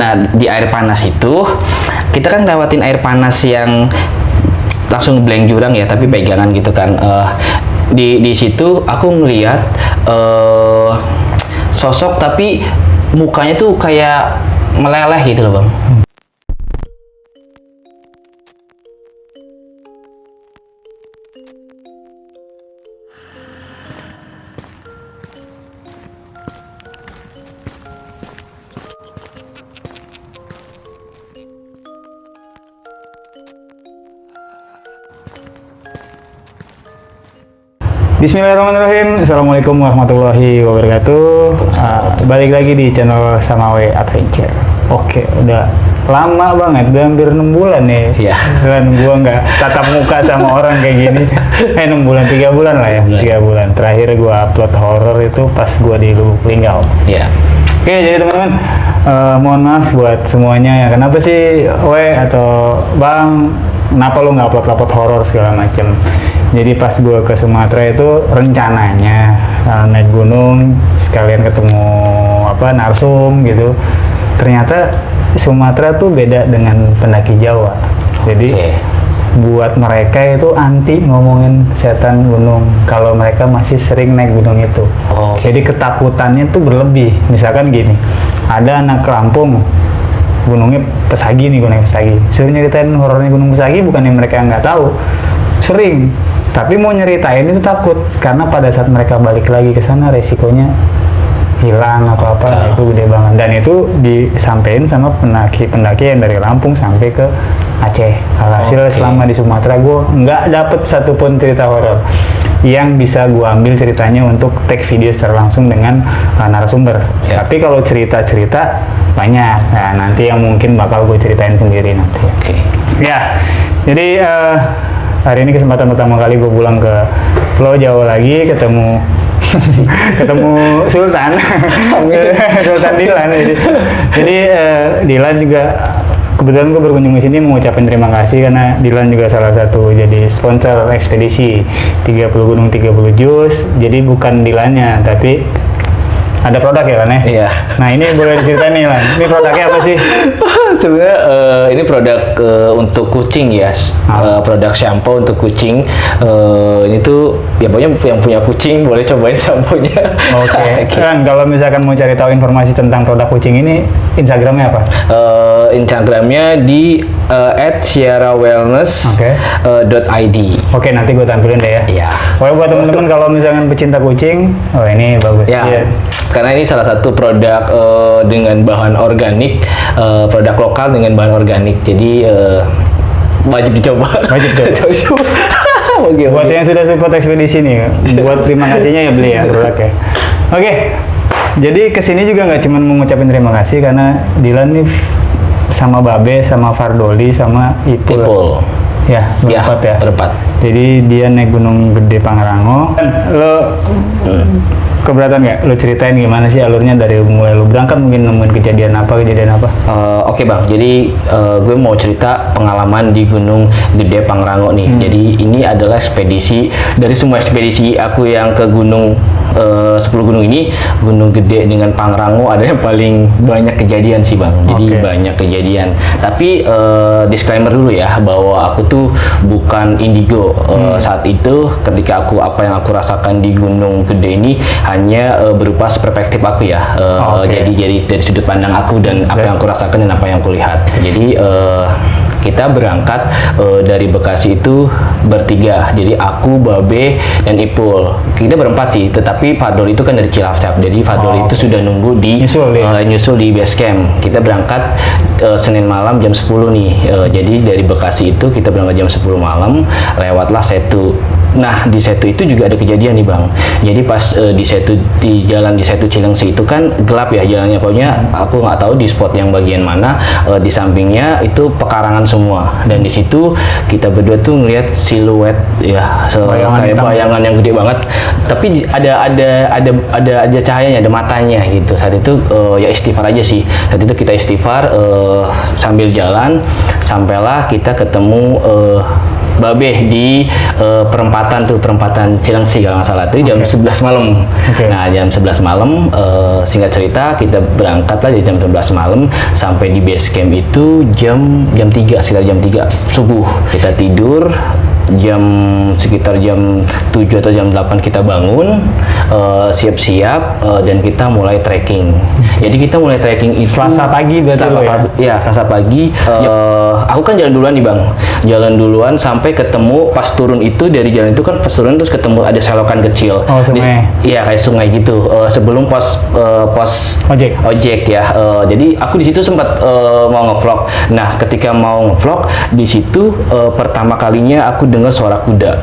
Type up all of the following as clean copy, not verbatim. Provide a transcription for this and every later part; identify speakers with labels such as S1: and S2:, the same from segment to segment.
S1: Nah, di air panas itu kita kan lewatin air panas yang langsung blank jurang ya, tapi pegangan gitu kan. Di situ aku ngeliat sosok tapi mukanya tuh kayak meleleh gitu loh bang.
S2: Bismillahirrahmanirrahim. Assalamualaikum warahmatullahi wabarakatuh. Balik lagi di channel Samawe Adventure. Oke, udah lama banget, udah hampir 6 bulan nih.
S1: Iya.
S2: Dan gua nggak tatap muka sama orang kayak gini. 6 bulan, 3 bulan lah ya. 3 bulan. Terakhir gua upload horror itu pas gua di Lubuk Linggau.
S1: Iya.
S2: Oke, jadi teman-teman, mohon maaf buat semuanya ya. Kenapa sih, atau Bang, kenapa lu nggak upload horror segala macem? Jadi pas gue ke Sumatera itu rencananya naik gunung sekalian ketemu narsum gitu. Ternyata Sumatera tuh beda dengan pendaki Jawa. Jadi buat mereka itu anti ngomongin setan gunung kalau mereka masih sering naik gunung itu. Jadi ketakutannya tuh berlebih. Misalkan gini, ada anak Lampung gunungnya Pesagi nih, gunung Pesagi. Suruh nyeritain horornya Gunung Pesagi, bukannya mereka nggak tahu, sering. Tapi mau nyeritain itu takut karena pada saat mereka balik lagi ke sana resikonya hilang atau apa itu gede banget. Dan itu disampaikan sama pendaki-pendaki yang dari Lampung sampai ke Aceh. Alhasil selama di Sumatera gue nggak dapet satupun cerita horor yang bisa gue ambil ceritanya untuk take video secara langsung dengan narasumber. Tapi kalau cerita-cerita banyak. Nah, nanti yang mungkin bakal gue ceritain sendiri nanti. Ya, jadi hari ini kesempatan pertama kali gue pulang ke Pulau Jawa lagi, ketemu Sultan Sultan Dilan. Jadi Dilan juga kebetulan gue berkunjung ke sini mengucapkan terima kasih karena Dilan juga salah satu jadi sponsor ekspedisi 30 gunung 30 jus. Jadi bukan Dilannya tapi ada produk ya kan ya? Iya. Nah ini boleh diceritain nih Lan, ini produknya apa sih?
S1: Sebenarnya ini produk untuk kucing ya, produk shampoo untuk kucing. Ini tuh ya pokoknya yang punya kucing boleh cobain shampoo-nya.
S2: Oke. Kan kalau misalkan mau cari tahu informasi tentang produk kucing ini, Instagramnya apa?
S1: Instagramnya di @sierrawellness.id.
S2: Oke, nanti gue tampilin deh ya.
S1: Iya.
S2: Pokoknya buat teman-teman kalau misalkan pecinta kucing, ini bagus.
S1: Ya. Karena ini salah satu produk dengan bahan organik, produk lokal dengan bahan organik. Jadi wajib dicoba. Wajib dicoba.
S2: Buat yang sudah support ekspedisi nih, buat terima kasihnya ya beli ya produknya. Oke. Jadi kesini juga nggak cuma mau ngucapin terima kasih karena Dilan nih sama Babe, sama Fardoli, sama Ipul. Ya, berempat ya.
S1: Berempat.
S2: Jadi dia naik Gunung Gede Pangrango. Lo keberatan nggak? Lo ceritain gimana sih alurnya dari mulai lo berangkat, mungkin nemuin kejadian apa?
S1: Oke bang, jadi gue mau cerita pengalaman di Gunung Gede Pangrango nih. Jadi ini adalah ekspedisi dari semua ekspedisi aku yang ke gunung 10 gunung ini, Gunung Gede dengan Pangrango ada yang paling banyak kejadian sih bang. Jadi banyak kejadian. Tapi disclaimer dulu ya bahwa aku tuh bukan indigo. Saat itu ketika apa yang aku rasakan di Gunung Gede ini hanya berupa perspektif aku ya. Jadi dari sudut pandang aku dan apa yang aku rasakan dan apa yang aku lihat. Jadi kita berangkat dari Bekasi itu bertiga. Jadi aku, Babe, dan Ipul. Kita berempat sih, tetapi Fadol itu kan dari Cilacap. Jadi Fadol itu sudah nunggu di nyusul di base camp. Kita berangkat Senin malam jam 10 nih. Jadi dari Bekasi itu kita berangkat jam 10 malam, lewatlah Setu. Nah, di Setu itu juga ada kejadian nih Bang. Jadi pas di jalan di Setu Cilengsi itu kan gelap ya jalannya. Pokoknya aku nggak tahu di spot yang bagian mana, di sampingnya itu pekarangan semua. Dan di situ kita berdua tuh ngelihat siluet ya, kayak bayangan yang gede banget. Tapi ada cahayanya, ada matanya gitu. Saat itu ya istighfar aja sih. Saat itu kita istighfar sambil jalan, sampailah kita ketemu Babe di perempatan Cilengsi kalau nggak salah, itu jam 11 malam. Nah, jam 11 malam, singkat cerita kita berangkat lah di jam 11 malam, sampai di base camp itu jam 3, sekitar jam 3 subuh. Kita tidur sekitar jam 7 atau jam 8 kita bangun, siap-siap, dan kita mulai trekking. Jadi kita mulai trekking itu
S2: Selasa pagi berarti lo ya?
S1: Ya, Selasa pagi. Aku kan jalan duluan nih Bang, jalan duluan sampai ketemu, pas turun itu dari jalan itu kan pas turun terus ketemu ada selokan kecil.
S2: Oh, sungai.
S1: Iya, kayak sungai gitu. Sebelum pos ojek ya. Jadi aku di situ sempat mau ngevlog. Nah, ketika mau ngevlog di situ, pertama kalinya aku dengar suara kuda.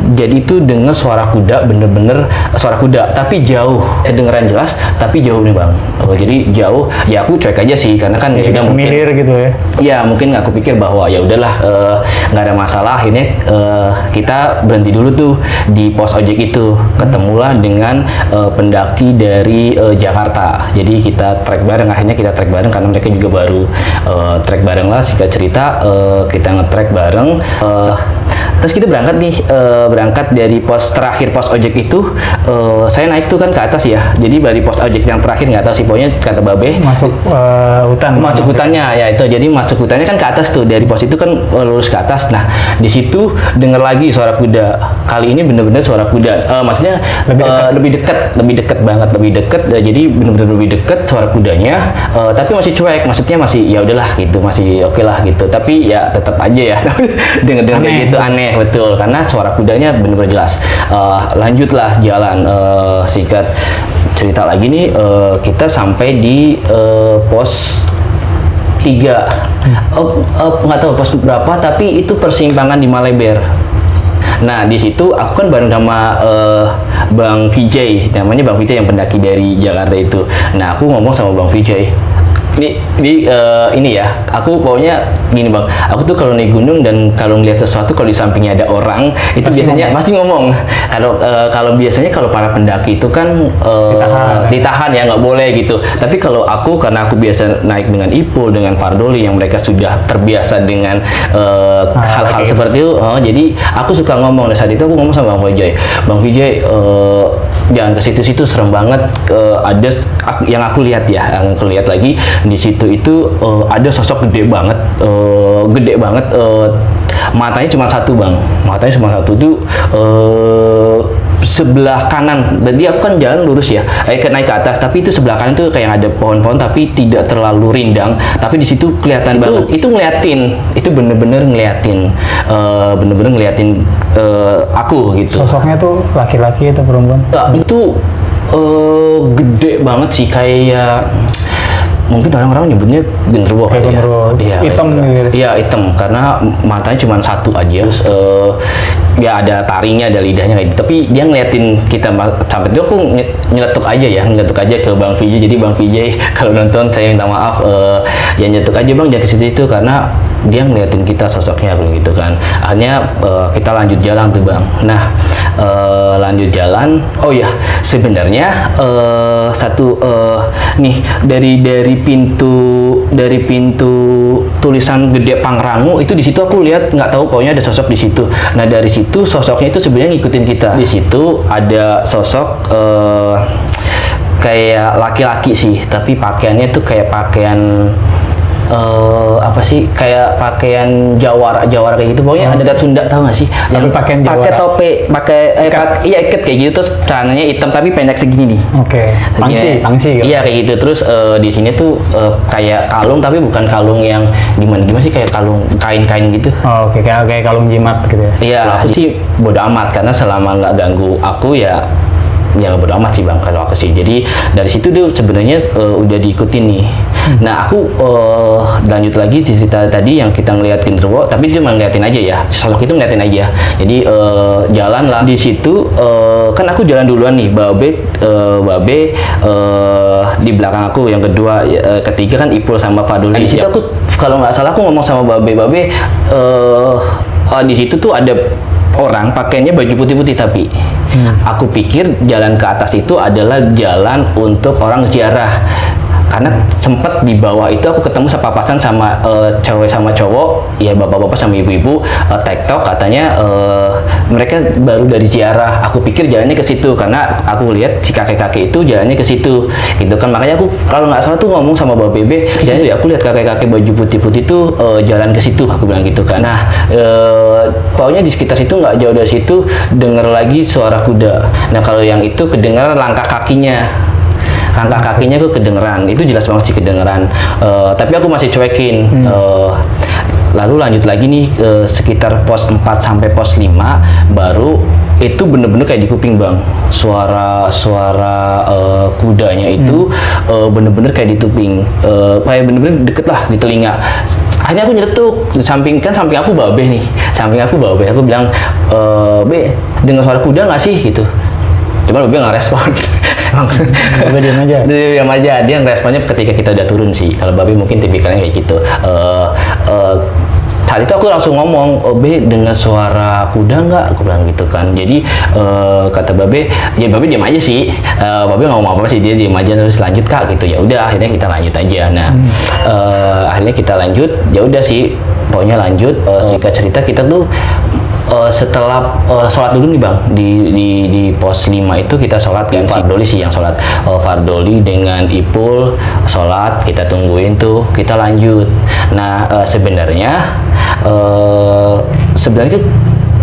S1: Jadi itu dengar suara kuda, bener-bener suara kuda, tapi jauh. Kedengeran jelas, tapi jauh nih Bang. Jadi jauh, ya aku cuek aja sih, karena kan ya udah mungkin
S2: gitu ya.
S1: Ya mungkin aku pikir bahwa ya udahlah, nggak ada masalah. Akhirnya kita berhenti dulu tuh di pos ojek itu. Ketemulah dengan pendaki dari Jakarta. Jadi kita trek bareng. Akhirnya kita trek bareng karena mereka juga baru trek bareng lah. Singkat cerita, kita nge-trek bareng. Terus kita berangkat nih, berangkat dari pos terakhir pos ojek itu. Saya naik tuh kan ke atas ya. Jadi dari pos ojek yang terakhir, nggak tahu sih, pokoknya kata Babe
S2: Masuk hutan.
S1: masuk hutannya ya itu. Jadi masuk hutannya kan ke atas tuh, dari pos itu kan lurus ke atas. Nah, di situ denger lagi suara kuda. Kali ini bener-bener suara kuda. Maksudnya lebih dekat banget, lebih dekat. Jadi bener-bener lebih dekat suara kudanya. Tapi masih cuek, maksudnya masih ya udahlah gitu, masih oke lah gitu. Tapi ya tetap aja ya denger kayak gitu aneh, betul, karena suara kudanya bener-bener jelas. Lanjutlah jalan. Singkat cerita lagi nih, kita sampai di pos 3. Nggak tahu pos berapa, tapi itu persimpangan di Maleber. Nah, di situ aku kan bareng sama Bang Vijay, namanya Bang Vijay yang pendaki dari Jakarta itu. Nah, aku ngomong sama Bang Vijay, ini ya, aku pokoknya gini Bang, aku tuh kalau naik gunung dan kalau ngeliat sesuatu, kalau di sampingnya ada orang, itu biasanya pasti ngomong. Kalau biasanya kalau para pendaki itu kan ditahan ya, nggak boleh gitu. Tapi kalau aku, karena aku biasa naik dengan Ipul, dengan Fardoli yang mereka sudah terbiasa dengan hal-hal seperti itu, jadi aku suka ngomong. Dan saat itu aku ngomong sama Bang Vijay, jangan ke situ-situ, serem banget. Ada yang aku lihat ya, yang aku lihat lagi di situ itu ada sosok gede banget, matanya cuma satu Bang, matanya cuma satu tuh sebelah kanan. Jadi aku kan jalan lurus ya, naik ke atas, tapi itu sebelah kanan tuh kayak ada pohon-pohon tapi tidak terlalu rindang, tapi di situ kelihatan banget. Itu ngeliatin, itu bener-bener ngeliatin, aku gitu.
S2: Sosoknya tuh laki-laki atau perempuan?
S1: Itu gede banget sih, kayak mungkin orang-orang nyebutnya genderuwo kali ya. Iya,
S2: hitam gitu.
S1: Iya, hitam karena matanya cuma satu aja. Terus, ya ada taringnya, ada lidahnya kayak gitu. Tapi dia ngeliatin kita sampai itu, aku nyeletuk aja ke Bang Vijay. Jadi Bang Vijay kalau nonton, saya minta maaf, ya nyeletuk aja Bang, jangan ke situ karena dia ngeliatin kita sosoknya begitu kan. Akhirnya kita lanjut jalan tuh Bang. Nah, lanjut jalan. Oh ya, sebenarnya nih dari pintu tulisan gede Pangrango itu, di situ aku lihat, nggak tahu, pokoknya ada sosok di situ. Nah, dari situ sosoknya itu sebenarnya ngikutin kita. Di situ ada sosok kayak laki-laki sih, tapi pakaiannya tuh kayak pakaian apa sih, kayak pakaian Jawara kayak gitu, pokoknya adat Sunda, tahu nggak sih, yang
S2: pakaian Jawara,
S1: pakai topi, ikat kayak gitu, terus celananya hitam tapi pendek segini nih.
S2: Pangsi gitu.
S1: Iya kayak gitu. Terus di sini tuh kayak kalung, tapi bukan kalung yang gimana sih, kayak kalung kain gitu.
S2: Kayak kalung jimat gitu ya.
S1: Iya, aku sih bodo amat karena selama nggak ganggu aku ya bodo amat sih Bang kalau aku sih. Jadi dari situ dia sebenarnya udah diikutin nih. Nah, aku lanjut lagi di cerita tadi yang kita ngeliat genderuwo, tapi dia cuma ngeliatin aja ya, sosok itu ngeliatin aja. Jadi jalan lah di situ, kan aku jalan duluan nih, Babe di belakang aku, yang kedua, ketiga kan Ipul sama Fadul. Di situ aku kalau nggak salah aku ngomong sama Babe, di situ tuh ada orang pakainya baju putih-putih, tapi aku pikir jalan ke atas itu adalah jalan untuk orang ziarah. karena sempet di bawah itu aku ketemu sepapasan sama cewek sama cowok, ya bapak-bapak sama ibu-ibu TikTok katanya mereka baru dari ziarah. Aku pikir jalannya ke situ karena aku lihat si kakek-kakek itu jalannya ke situ gitu kan. Makanya aku kalau nggak salah tuh ngomong sama Bapak Bebe, jalan ya aku lihat kakek-kakek baju putih-putih tuh jalan ke situ, aku bilang gitu kan. Nah pokoknya di sekitar situ nggak jauh dari situ dengar lagi suara kuda. Nah kalau yang itu kedengaran langkah kakinya tuh kedengeran, itu jelas banget sih kedengeran. Tapi aku masih cuekin. Lalu lanjut lagi nih sekitar pos 4 sampai pos 5 baru itu bener-bener kayak di kuping bang, suara kudanya itu bener-bener kayak di kuping, kayak bener-bener deket lah di telinga. Akhirnya aku nyeletuk, samping aku Babe nih, aku bilang Be, dengar suara kuda nggak sih gitu. Cuman Babe nggak respon.
S2: Babe diam aja. Dia responnya ketika kita udah turun sih. Kalau Babe mungkin tipikalnya kayak gitu.
S1: Saat itu aku langsung ngomong, Be dengar suara kuda nggak? Aku bilang gitu kan. Jadi kata Babe, ya Babe diam aja sih. Babe nggak ngomong apa sih, dia diam aja terus lanjut Kak gitu. Ya udah akhirnya kita lanjut aja. Nah akhirnya kita lanjut. Ya udah sih, pokoknya lanjut. Singkat cerita kita tuh setelah sholat dulu nih bang di pos 5 itu kita sholat kan, Fardoli sih yang sholat, Fardoli dengan Ipul sholat, kita tungguin tuh, kita lanjut. Nah sebenarnya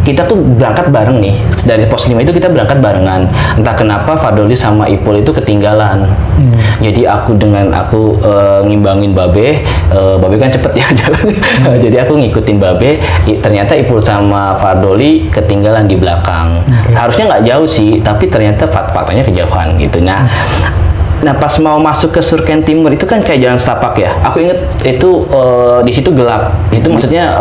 S1: kita tuh berangkat bareng nih, dari pos 5 itu kita berangkat barengan. Entah kenapa Fardoli sama Ipul itu ketinggalan. Jadi aku ngimbangin Babe kan cepet ya jalan. Jadi aku ngikutin Babe, ternyata Ipul sama Fardoli ketinggalan di belakang. Harusnya nggak jauh sih, tapi ternyata faktanya kejauhan gitu. Nah pas mau masuk ke Surken Timur itu kan kayak jalan setapak ya. Aku inget itu di situ gelap. Itu maksudnya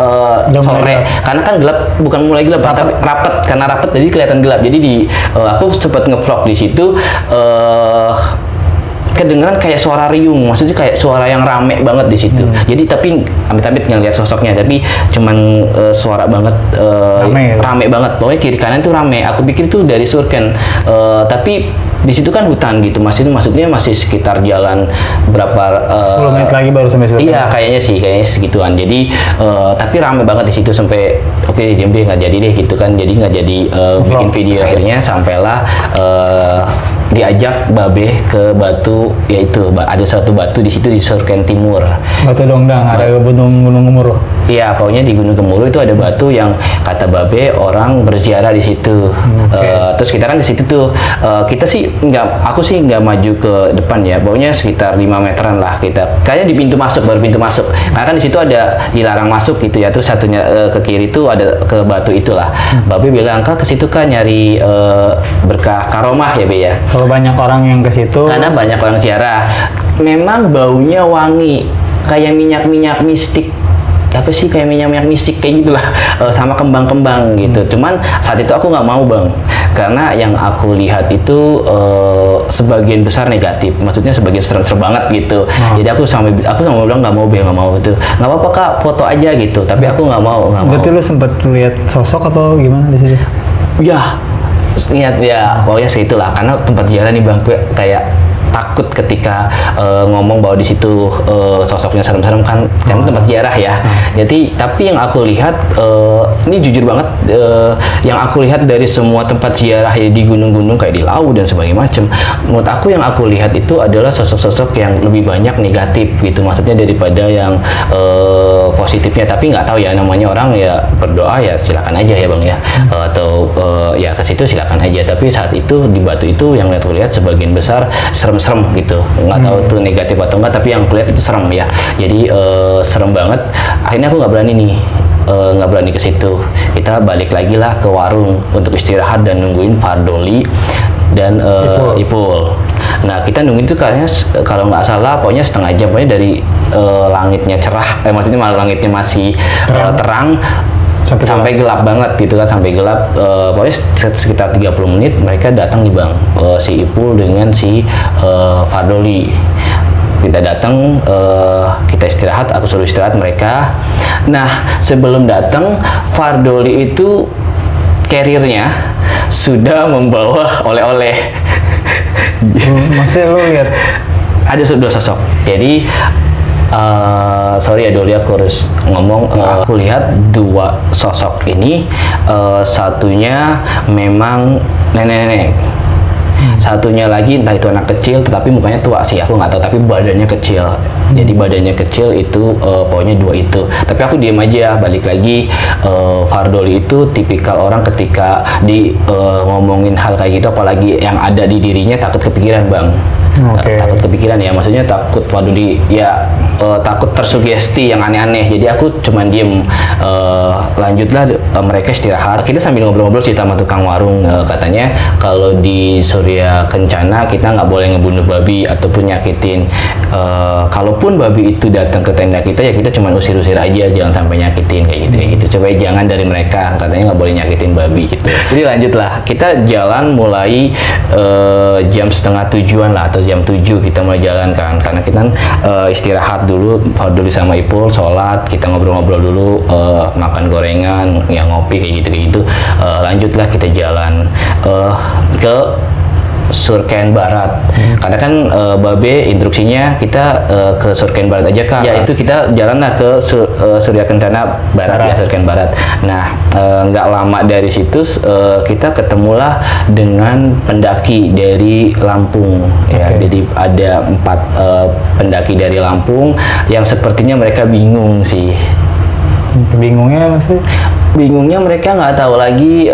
S1: sore. Karena kan gelap, bukan mulai gelap, tapi rapet. Karena rapet jadi kelihatan gelap. Jadi aku sempat ngevlog di situ. Kedengeran kayak suara riung, maksudnya kayak suara yang rame banget di situ. Jadi tapi amit-amit ngeliat sosoknya, tapi cuman suara banget, rame banget. Pokoknya kiri kanan tuh rame. Aku pikir itu dari Surken, tapi di situ kan hutan gitu, maksudnya masih sekitar jalan berapa
S2: 10 menit lagi baru sampai Surken.
S1: Iya kayaknya segituan. Jadi tapi rame banget di situ sampai diam deh nggak jadi deh gitu kan. Jadi nggak jadi bikin video. Akhirnya sampailah diajak Babe ke batu, yaitu ada satu batu di situ di Surken Timur.
S2: Batu Dongdang, ada Gunung Gemuruh.
S1: Iya, pokoknya di Gunung Gemuruh itu ada batu yang kata Babe orang berziarah di situ. Terus kita kan di situ tuh, aku sih nggak maju ke depan ya, pokoknya sekitar 5 meteran lah kita. Kayaknya di pintu masuk, baru pintu masuk. Karena kan di situ ada dilarang masuk gitu ya. Terus satunya ke kiri tuh ada ke batu itulah. Babe bilang Kak ke situ kan nyari berkah karomah ya Be ya.
S2: Kalau banyak orang yang ke situ.
S1: Karena banyak orang ziarah. Memang baunya wangi, kayak minyak-minyak mistik. Apa sih, kayak minyak-minyak mistik kayak gitulah, sama kembang-kembang gitu. Cuman saat itu aku nggak mau bang, karena yang aku lihat itu sebagian besar negatif, maksudnya sebagian serem-serem banget gitu. Jadi aku sama bilang nggak mau itu, nggak apa-apa Kak, foto aja gitu. Tapi aku nggak mau.
S2: Berarti lu sempet lihat sosok atau gimana di situ?
S1: Ya, ingat ya, pokoknya segitulah. Karena tempat ziarah nih bang, kayak takut ketika ngomong bahwa di situ sosoknya serem-serem kan, karena tempat ziarah ya. Jadi tapi yang aku lihat ini jujur banget, yang aku lihat dari semua tempat ziarah ya, di gunung-gunung kayak di Lau dan sebagainya macam, menurut aku yang aku lihat itu adalah sosok-sosok yang lebih banyak negatif gitu, maksudnya daripada yang positifnya. Tapi nggak tahu ya, namanya orang ya berdoa ya silakan aja ya bang ya, atau ya ke situ silakan aja. Tapi saat itu di batu itu yang aku lihat sebagian besar serem gitu, nggak tahu tuh negatif atau enggak, tapi yang kulihat itu serem ya. Jadi serem banget. Akhirnya aku nggak berani ke situ. Kita balik lagi lah ke warung untuk istirahat dan nungguin Fardoli dan Ipul. Nah kita nungguin itu kayaknya kalau nggak salah pokoknya setengah jam, pokoknya dari langitnya cerah, maksudnya malah langitnya masih terang sampai gelap banget gitu kan, sampai gelap. Pokoknya sekitar 30 menit mereka datang nih bang, si Ipul dengan si Fardoli. Kita datang, kita istirahat, aku suruh istirahat mereka. Nah sebelum datang, Fardoli itu carrier-nya sudah membawa oleh-oleh.
S2: Maksudnya lu lihat
S1: Ada dua sosok. Jadi sorry ya Doli, aku harus ngomong. Aku lihat dua sosok ini, satunya memang nenek-nenek. Satunya lagi entah itu anak kecil, tetapi mukanya tua sih, aku nggak tahu, tapi badannya kecil. Jadi badannya kecil itu, pokoknya dua itu. Tapi aku diem aja. Balik lagi, Fardoli itu tipikal orang ketika ngomongin hal kayak gitu, apalagi yang ada di dirinya, takut kepikiran bang. Takut kepikiran ya, maksudnya takut Fardoli ya, takut tersugesti yang aneh-aneh. Jadi aku cuman diem. Lanjutlah, mereka istirahat. Kita sambil ngobrol-ngobrol sih sama tukang warung. Katanya kalau di Surya Kencana kita nggak boleh ngebunuh babi ataupun nyakitin. Kalaupun babi itu datang ke tenda kita, ya kita cuma usir-usir aja, jangan sampai nyakitin kayak gitu. Coba jangan dari mereka, katanya nggak boleh nyakitin babi gitu. Jadi lanjutlah, kita jalan mulai jam setengah tujuan lah, atau jam 7 kita mulai jalan kan, karena kita istirahat dulu, Fardoli sama Ipul sholat, kita ngobrol-ngobrol dulu, makan gorengan, ya ngopi kayak gitu. Lanjutlah kita jalan ke Surken Barat. Karena kan Babe instruksinya kita ke Surken Barat aja kan. Ya itu kita jalanlah ke Surya Kencana Barat. Ya, Surken Barat. Nah, nggak lama dari situ kita ketemulah dengan pendaki dari Lampung. Ya, jadi ada 4 pendaki dari Lampung yang sepertinya mereka bingung sih.
S2: Bingungnya maksudnya?
S1: Bingungnya mereka nggak tahu lagi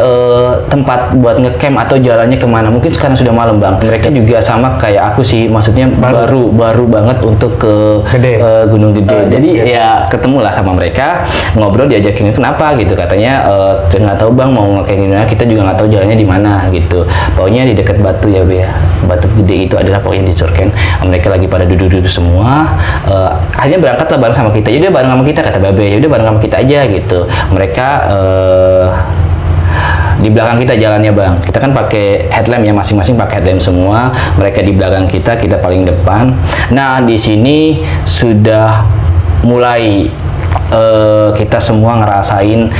S1: tempat buat ngecamp atau jalannya kemana. Mungkin sekarang sudah malam bang. Mereka juga sama kayak aku sih, maksudnya baru banget untuk ke Gunung Gede. Jadi ya ketemulah sama mereka, ngobrol, diajakin kenapa gitu, katanya nggak tahu bang mau ngecamp gimana, kita juga nggak tahu jalannya di mana gitu. Pokoknya di dekat Batu ya Be, Batu Gede itu adalah pokoknya di Surken. Mereka lagi pada duduk-duduk semua. Akhirnya berangkatlah bareng sama kita. Yaudah bareng sama kita, kata Babe. Yaudah bareng sama kita aja gitu. Mereka di belakang kita jalannya bang, kita kan pakai headlamp ya, masing-masing pakai headlamp semua. Mereka di belakang kita paling depan. Nah di sini sudah mulai kita semua ngerasain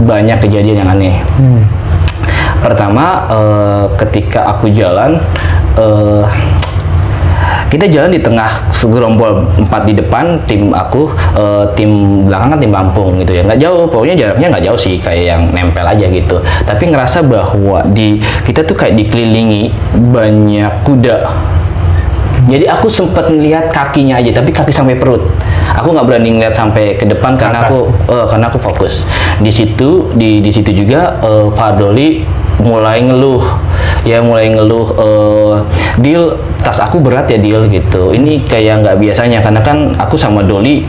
S1: banyak kejadian yang aneh. Pertama, ketika aku jalan, kita jalan di tengah gerombol 4 di depan, tim aku, tim belakang kan tim Lampung gitu ya, nggak jauh, pokoknya jaraknya nggak jauh sih, kayak yang nempel aja gitu. Tapi ngerasa bahwa kita tuh kayak dikelilingi banyak kuda. Jadi aku sempat ngelihat kakinya aja, tapi kaki sampai perut. Aku nggak berani ngeliat sampai ke depan karena aku fokus. Di situ juga Fardoli mulai ngeluh. Deal, tas aku berat ya Deal gitu. Ini kayak nggak biasanya, karena kan aku sama Doli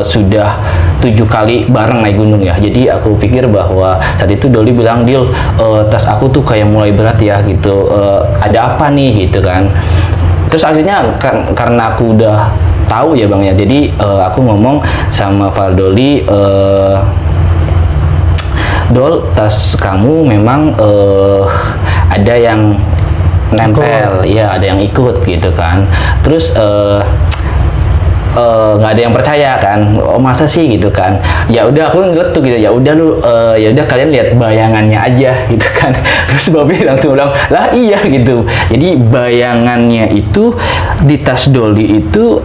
S1: sudah 7 kali bareng naik gunung ya. Jadi aku pikir bahwa saat itu Doli bilang, Deal, tas aku tuh kayak mulai berat ya gitu. Ada apa nih gitu kan. Terus akhirnya karena aku udah tahu ya bang ya, jadi aku ngomong sama Fardoli, Dol, tas kamu memang ada yang nempel, ya ada yang ikut gitu kan. Terus nggak ada yang percaya kan, oh masa sih gitu kan. Ya udah aku ngeletuk gitu, ya udah lu ya udah kalian lihat bayangannya aja gitu kan. Terus Bobby langsung bilang, lah iya gitu. Jadi bayangannya itu di tas Doli itu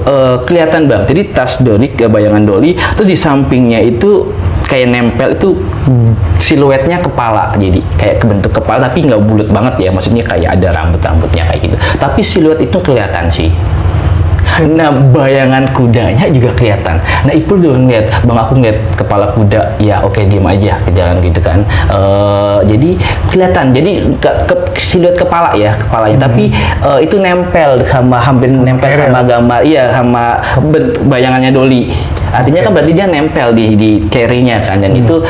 S1: kelihatan bang. Jadi tas Doli, bayangan Doli, terus di sampingnya itu kayak nempel itu siluetnya kepala, jadi kayak kebentuk kepala tapi nggak bulat banget ya, maksudnya kayak ada rambut-rambutnya kayak gitu, tapi siluet itu kelihatan sih. Nah bayangan kudanya juga kelihatan. Nah Ipul dulu ngeliat, bang aku ngeliat kepala kuda, ya oke diem aja ke jalan gitu kan. Jadi kelihatan, jadi siluet kepala ya, kepalanya, tapi itu nempel sama, hampir nempel sama gambar, iya sama bayangannya Doli. Artinya kan berarti dia nempel di carry-nya kan, dan itu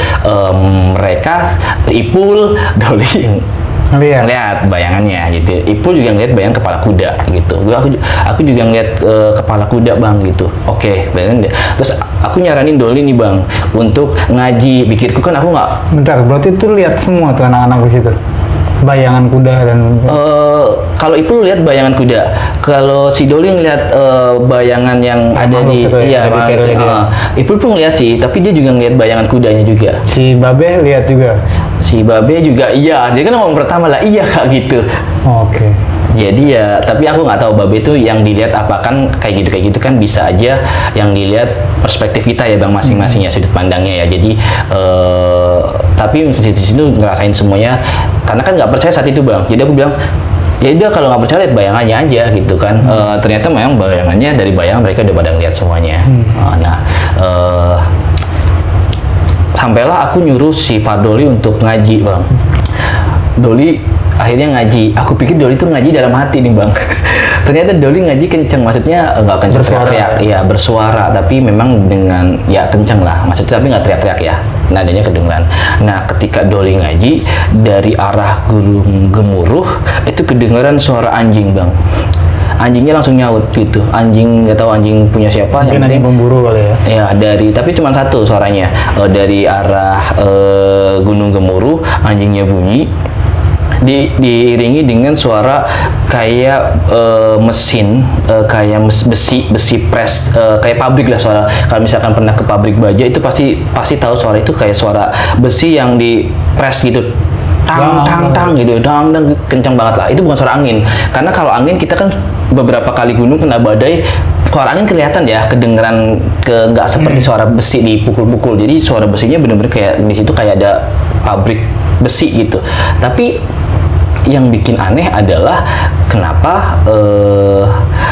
S1: mereka, Ipul, Doli ngeliat bayangannya gitu. Ipul juga ngeliat bayangan kepala kuda gitu. Aku juga ngeliat kepala kuda bang gitu. Oke, terus aku nyaranin Doli nih bang untuk ngaji. Pikirku kan aku nggak.
S2: Bentar, berarti itu lihat semua tuh anak-anak di situ, bayangan kuda dan.
S1: Kalau Ipul lihat bayangan kuda, kalau si Doli ngeliat bayangan yang ada di, iya, Ipul pun ngeliat sih, tapi dia juga ngeliat bayangan kudanya juga.
S2: Si Babe lihat juga.
S1: Si Babe juga iya, dia kan ngomong pertama lah iya kak gitu.
S2: Oke.
S1: Jadi ya, tapi aku nggak tahu Babe itu yang dilihat apa, kan kayak gitu kan bisa aja yang dilihat perspektif kita ya Bang, masing-masing ya, sudut pandangnya ya. Jadi tapi di situ ngerasain semuanya karena kan nggak percaya saat itu Bang. Jadi aku bilang ya udah, kalau nggak percaya lihat bayangannya aja gitu kan. Ternyata memang bayangannya, dari bayangan mereka udah pada ngeliat semuanya. Sampailah aku nyuruh si Fardoli untuk ngaji Bang. Doli akhirnya ngaji. Aku pikir Doli tuh ngaji dalam hati nih Bang. Ternyata Doli ngaji kenceng, maksudnya nggak kenceng teriak-teriak, iya bersuara, tapi memang dengan ya kenceng lah, maksudnya tapi nggak teriak-teriak ya, nadanya kedengeran. Nah ketika Doli ngaji dari arah Gunung Gemuruh itu kedengeran suara anjing Bang. Anjingnya langsung nyaut gitu. Anjing, nggak tahu anjing punya siapa.
S2: Mungkin anjing pemburu kali ya.
S1: Ya dari, tapi cuma satu suaranya. Dari arah Gunung Gemuruh anjingnya bunyi. Diiringi dengan suara kayak mesin, kayak besi press, kayak pabrik lah suara. Kalau misalkan pernah ke pabrik baja itu pasti tahu suara itu, kayak suara besi yang di press gitu. Tang gitu, dang kencang banget lah. Itu bukan suara angin, karena kalau angin kita kan beberapa kali gunung kena badai, suara angin kelihatan ya, kedengeran nggak seperti suara besi dipukul-pukul. Jadi suara besinya bener-bener kayak di situ kayak ada pabrik besi gitu. Tapi yang bikin aneh adalah kenapa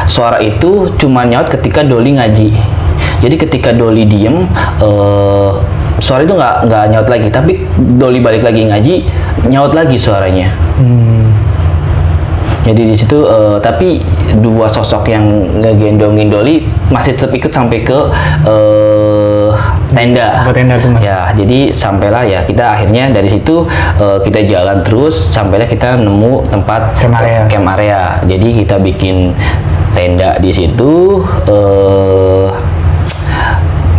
S1: suara itu cuma nyaut ketika Doli ngaji. Jadi ketika Doli diem, suara itu nggak nyaut lagi, tapi Doli balik lagi ngaji, nyaut lagi suaranya. Jadi di situ tapi dua sosok yang ngegendongin Doli masih tetap ikut sampai ke tenda. Ya, jadi sampailah ya kita akhirnya dari situ kita jalan terus sampailah kita nemu tempat camp area. Jadi kita bikin tenda di situ.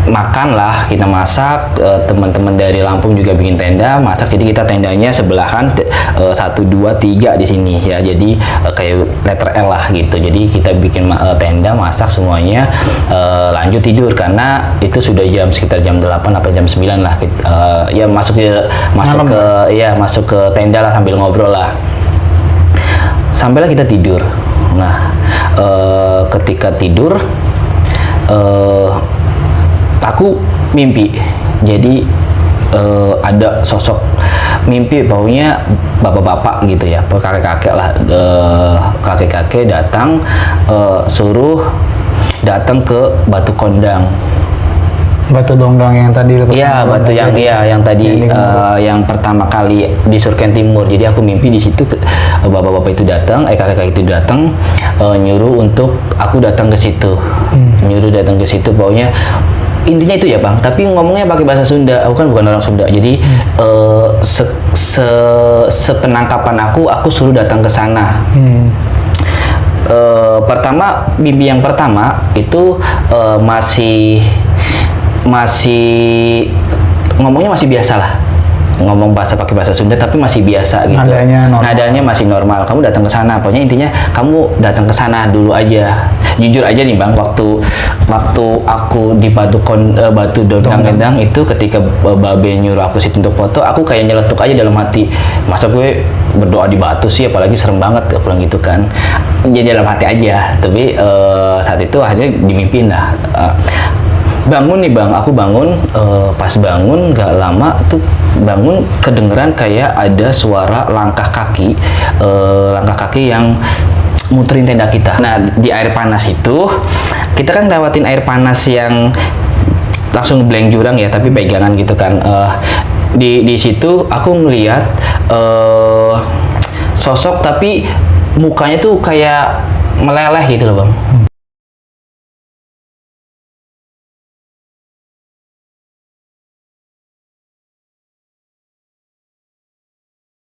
S1: Makan lah, kita masak, teman-teman dari Lampung juga bikin tenda, masak, jadi kita tendanya sebelahan 1, 2, 3 di sini ya, jadi kayak letter L lah gitu. Jadi kita bikin tenda, masak semuanya, lanjut tidur karena itu sudah sekitar jam 8 atau jam 9 lah, ya masuk ke tenda lah sambil ngobrol lah, sampailah kita tidur. Nah ketika tidur aku mimpi, jadi ada sosok mimpi baunya bapak-bapak gitu ya, kakek-kakek lah, kakek-kakek datang, suruh datang ke Batu Kondang.
S2: Batu Donggang yang tadi.
S1: Iya, batu yang tadi yang pertama kali di Surken Timur. Jadi aku mimpi di situ, bapak-bapak itu datang, kakek-kakek itu datang, nyuruh untuk aku datang ke situ, nyuruh datang ke situ, baunya intinya itu ya Bang, tapi ngomongnya pakai bahasa Sunda. Aku kan bukan orang Sunda, jadi sepenangkapan aku suruh datang ke sana. Pertama, mimpi yang pertama itu masih ngomongnya masih biasa lah, ngomong pakai bahasa Sunda tapi masih biasa gitu. Nadanya masih normal. Kamu datang ke sana, pokoknya intinya kamu datang ke sana dulu aja. Jujur aja nih Bang, waktu aku di Batu Donggang itu, ketika Babe nyuruh aku situ untuk foto, aku kayak nyeletuk aja dalam hati, masa gue berdoa di batu sih, apalagi serem banget pulang gitu kan. Jadi dalam hati aja. Tapi saat itu akhirnya dimimpiin lah. Bangun nih Bang, aku bangun, pas bangun gak lama tuh bangun kedengeran kayak ada suara langkah kaki yang muterin tenda kita. Nah di air panas itu, kita kan lewatin air panas yang langsung blank jurang ya, tapi pegangan gitu kan. Di situ aku ngeliat sosok, tapi mukanya tuh kayak meleleh gitu loh Bang.